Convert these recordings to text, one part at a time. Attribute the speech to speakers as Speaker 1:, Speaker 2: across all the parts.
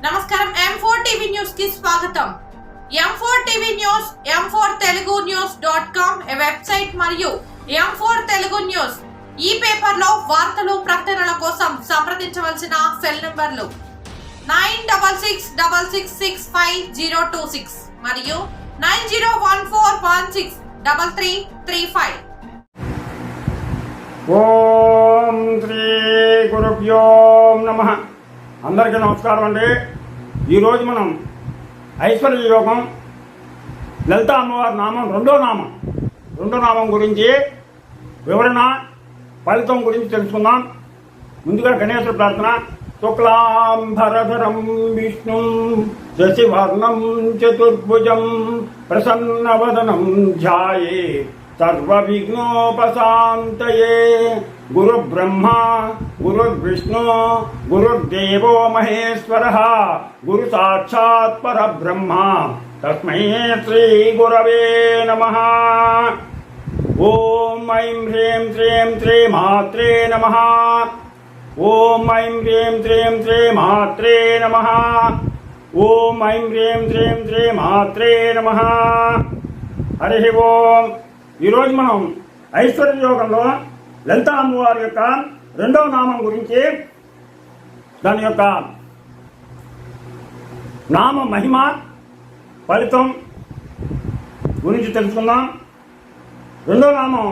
Speaker 1: నమస్కారం M4 TV news కి స్వాగతం. M4 TV news m4telugunews.com website మరియు M4 తెలుగు న్యూస్ ఈ పేపర్ లో వార్తలు ప్రకటనల కోసం సంప్రదించవలసిన సెల్ నంబర్లు 9666650026 మరియు 9014163335.
Speaker 2: ఓం శ్రీ గురుభ్యో నమః. అందరికీ నమస్కారం అండి. ఈరోజు మనం ఐశ్వర్య యోగం లలిత అమ్మవారి నామం రెండో నామం గురించి వివరణ ఫలితం గురించి తెలుసుకుందాం. ముందుగా గణేశ్వర ప్రార్థన. శుక్లాంబరధరం విష్ణుం శశివర్ణం చతుర్భుజం ప్రసన్నవదనం ధ్యాయే సర్వవిఘ్నోపశాంతయే. గురు బ్రహ్మ గురుర్విష్ణు గురుర్దేవో మహేశ్వరః గురు సాక్షాత్ పరబ్రహ్మ తస్మై శ్రీ గురవే నమః. ఓం ఐం హ్రీం శ్రీం శ్రీ మాత్రే నమః. ఓం ఐం హ్రీం శ్రీం శ్రీ మాత్రే నమః. ఓం ఐం హ్రీం శ్రీం శ్రీ మాత్రే నమః. హరి ఓం. ఈరోజు మనం ఐశ్వర్య యోగంలో లలిత అమ్మవారి యొక్క రెండవ నామం గురించి, దాని యొక్క నామ మహిమ ఫలితం గురించి తెలుసుకుందాం. రెండో నామం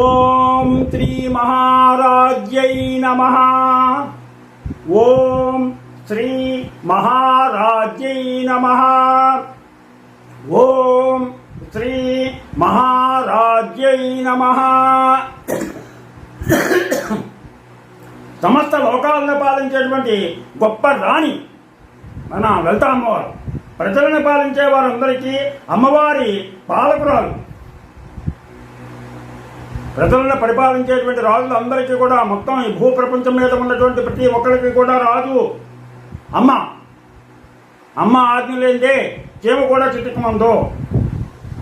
Speaker 2: ఓం శ్రీ మహారాజ్యై నమః. ఓం శ్రీ మహారాజ్యై నమః. ఓం శ్రీ మహారాజ్యై నమః. సమస్త లోకాలను పాలించేటువంటి గొప్ప రాణి మన లలిత అమ్మవారు. ప్రజలను పాలించే వారందరికీ అమ్మవారి పాలకురాలు. ప్రజలను పరిపాలించేటువంటి రాజులందరికీ కూడా, మొత్తం ఈ భూ ప్రపంచం మీద ఉన్నటువంటి ప్రతి ఒక్కరికి కూడా రాజు అమ్మ. అమ్మ ఆజ్ఞ లేదే చీమ కూడా చిటికమందో.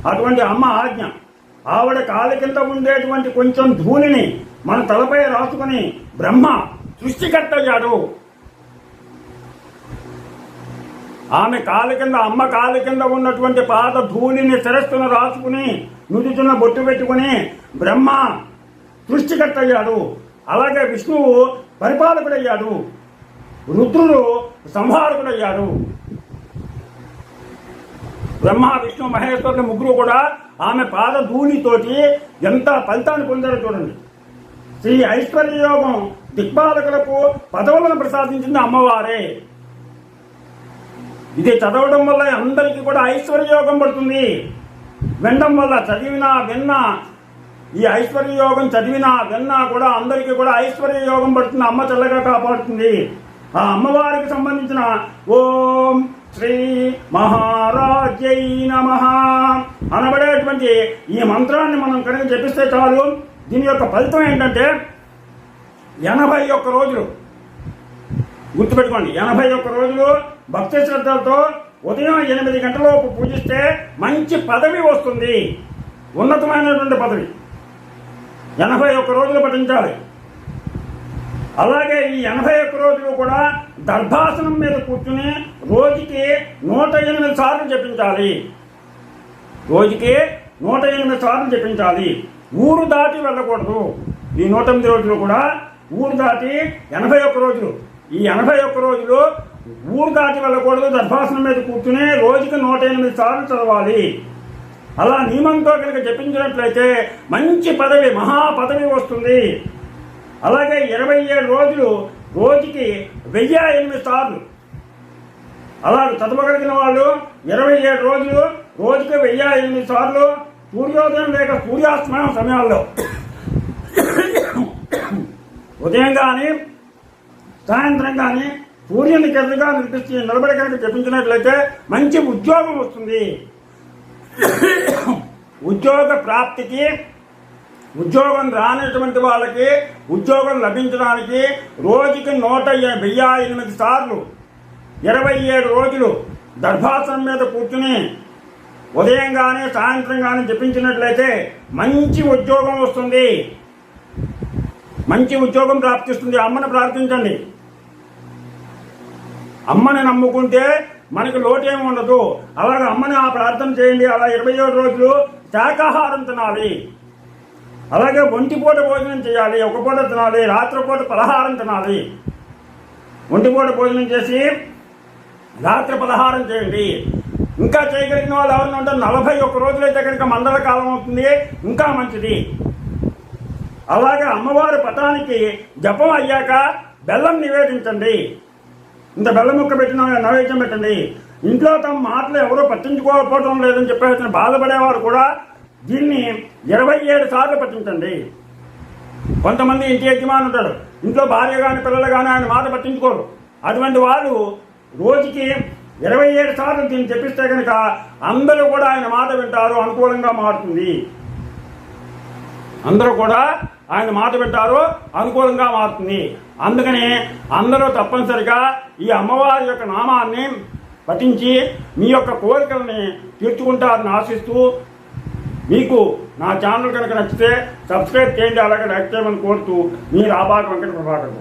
Speaker 2: అటువంటి అమ్మ ఆజ్ఞ. ఆవిడ కాలి కింద ఉండేటువంటి కొంచెం ధూళిని మన తలపై రాసుకుని బ్రహ్మ సృష్టికర్త అయ్యాడు. ఆమె కాలి కింద, అమ్మ కాలి కింద ఉన్నటువంటి పాత ధూళిని శిరస్సును రాసుకుని నుదుచున్న బొట్టు పెట్టుకుని బ్రహ్మ సృష్టికర్త అయ్యాడు. అలాగే విష్ణువు పరిపాలకుడయ్యాడు. రుద్రుడు సంహారకుడయ్యాడు. బ్రహ్మ విష్ణు మహేశ్వరుడు ముగ్గురు కూడా ఆమె పాద ధూళితోటి ఎంత ఫలితాన్ని పొందారో చూడండి. శ్రీ ఐశ్వర్య యోగం దిక్పాలకులకు పదవులను ప్రసాదించింది అమ్మవారే. ఇది చదవడం వల్ల అందరికీ కూడా ఐశ్వర్య యోగం పడుతుంది. వినడం వల్ల, చదివినా విన్నా, ఈ ఐశ్వర్య యోగం చదివినా విన్నా కూడా అందరికీ కూడా ఐశ్వర్య యోగం పడుతుంది. అమ్మ చల్లగా కాపాడుతుంది. ఆ అమ్మవారికి సంబంధించిన ఓం శ్రీ మహారాజ్యై నమః అనబడేటువంటి ఈ మంత్రాన్ని మనం కనుక జపిస్తే చాలు. దీని యొక్క ఫలితం ఏంటంటే 81 రోజులు గుర్తుపెట్టుకోండి. 81 రోజులు భక్తి శ్రద్ధలతో ఉదయం 8 గంటలలోపు పూజిస్తే మంచి పదవి వస్తుంది. ఉన్నతమైనటువంటి పదవి 81 రోజులు పఠించాలి. అలాగే ఈ 81 రోజులు కూడా దర్భాసనం మీద కూర్చుని రోజుకి 108 సార్లు జపించాలి. రోజుకి 108 సార్లు జపించాలి. ఊరు దాటి వెళ్ళకూడదు. ఈ 108 రోజులు కూడా ఊరు దాటి 81 రోజులు. ఈ 81 రోజులు ఊరు దాటి వెళ్ళకూడదు. దర్భాసనం మీద కూర్చుని రోజుకి 108 సార్లు చదవాలి. అలా నియమంతో కనుక జపించినట్లయితే మంచి పదవి, మహాపదవి వస్తుంది. అలాగే 27 రోజులు రోజుకి 1008 సార్లు అలా చదవగలిగిన వాళ్ళు 27 రోజులు రోజుకి 1008 సార్లు సూర్యోదయం లేక సూర్యాస్తమయం సమయాల్లో ఉదయం కానీ సాయంత్రం కానీ సూర్యుని కెదురుగా నిలబడి కనుక జపించినట్లయితే మంచి ఉద్యోగం వస్తుంది. ఉద్యోగ ప్రాప్తికి, ఉద్యోగం రానటువంటి వాళ్ళకి ఉద్యోగం లభించడానికి రోజుకి 1008 సార్లు 27 రోజులు దర్భాసనం మీద కూర్చుని ఉదయం కానీ సాయంత్రం కానీ జపించినట్లయితే మంచి ఉద్యోగం వస్తుంది. మంచి ఉద్యోగం ప్రాప్తిస్తుంది. అమ్మను ప్రార్థించండి. అమ్మని నమ్ముకుంటే మనకి లోటేమి ఉండదు. అలాగే అమ్మని ఆ ప్రార్థన చేయండి. అలా 27 రోజులు శాకాహారం తినాలి. అలాగే ఒంటిపూట భోజనం చేయాలి. ఒక పూట తినాలి, రాత్రిపూట పలహారం తినాలి. ఒంటిపూట భోజనం చేసి రాత్రి పలహారం చేయండి. ఇంకా చేయగలిగిన వాళ్ళు ఎవరిని ఉంటారు? 41 రోజులైతే కనుక మండల కాలం అవుతుంది, ఇంకా మంచిది. అలాగే అమ్మవారి పటానికి జపం అయ్యాక బెల్లం నివేదించండి. ఇంత బెల్లం ముక్క పెట్టిన నైవేద్యం పెట్టండి. ఇంట్లో తమ మాటలు ఎవరో పట్టించుకోకపోవడం లేదని చెప్పేసి బాధపడేవారు కూడా దీన్ని 27 సార్లు పట్టించండి. కొంతమంది ఇంటి యజమాని ఉంటాడు, ఇంట్లో భార్య కానీ పిల్లలు కానీ ఆయన మాట పట్టించుకోరు. అటువంటి వాళ్ళు రోజుకి 27 సార్లు దీన్ని చెప్పిస్తే కనుక అందరూ కూడా ఆయన మాట వింటారు, అనుకూలంగా మారుతుంది. అందరూ కూడా ఆయన మాట వింటారు, అనుకూలంగా మారుతుంది. అందుకని అందరూ తప్పనిసరిగా ఈ అమ్మవారి యొక్క నామాన్ని పఠించి మీ యొక్క కోరికల్ని తీర్చుకుంటారని ఆశిస్తూ, మీకు నా ఛానల్ కనుక నచ్చితే సబ్స్క్రైబ్ చేయండి, అలాగే లైక్ చేయమని కోరుతూ మీ రాబాక వెంకట ప్రభాకర్.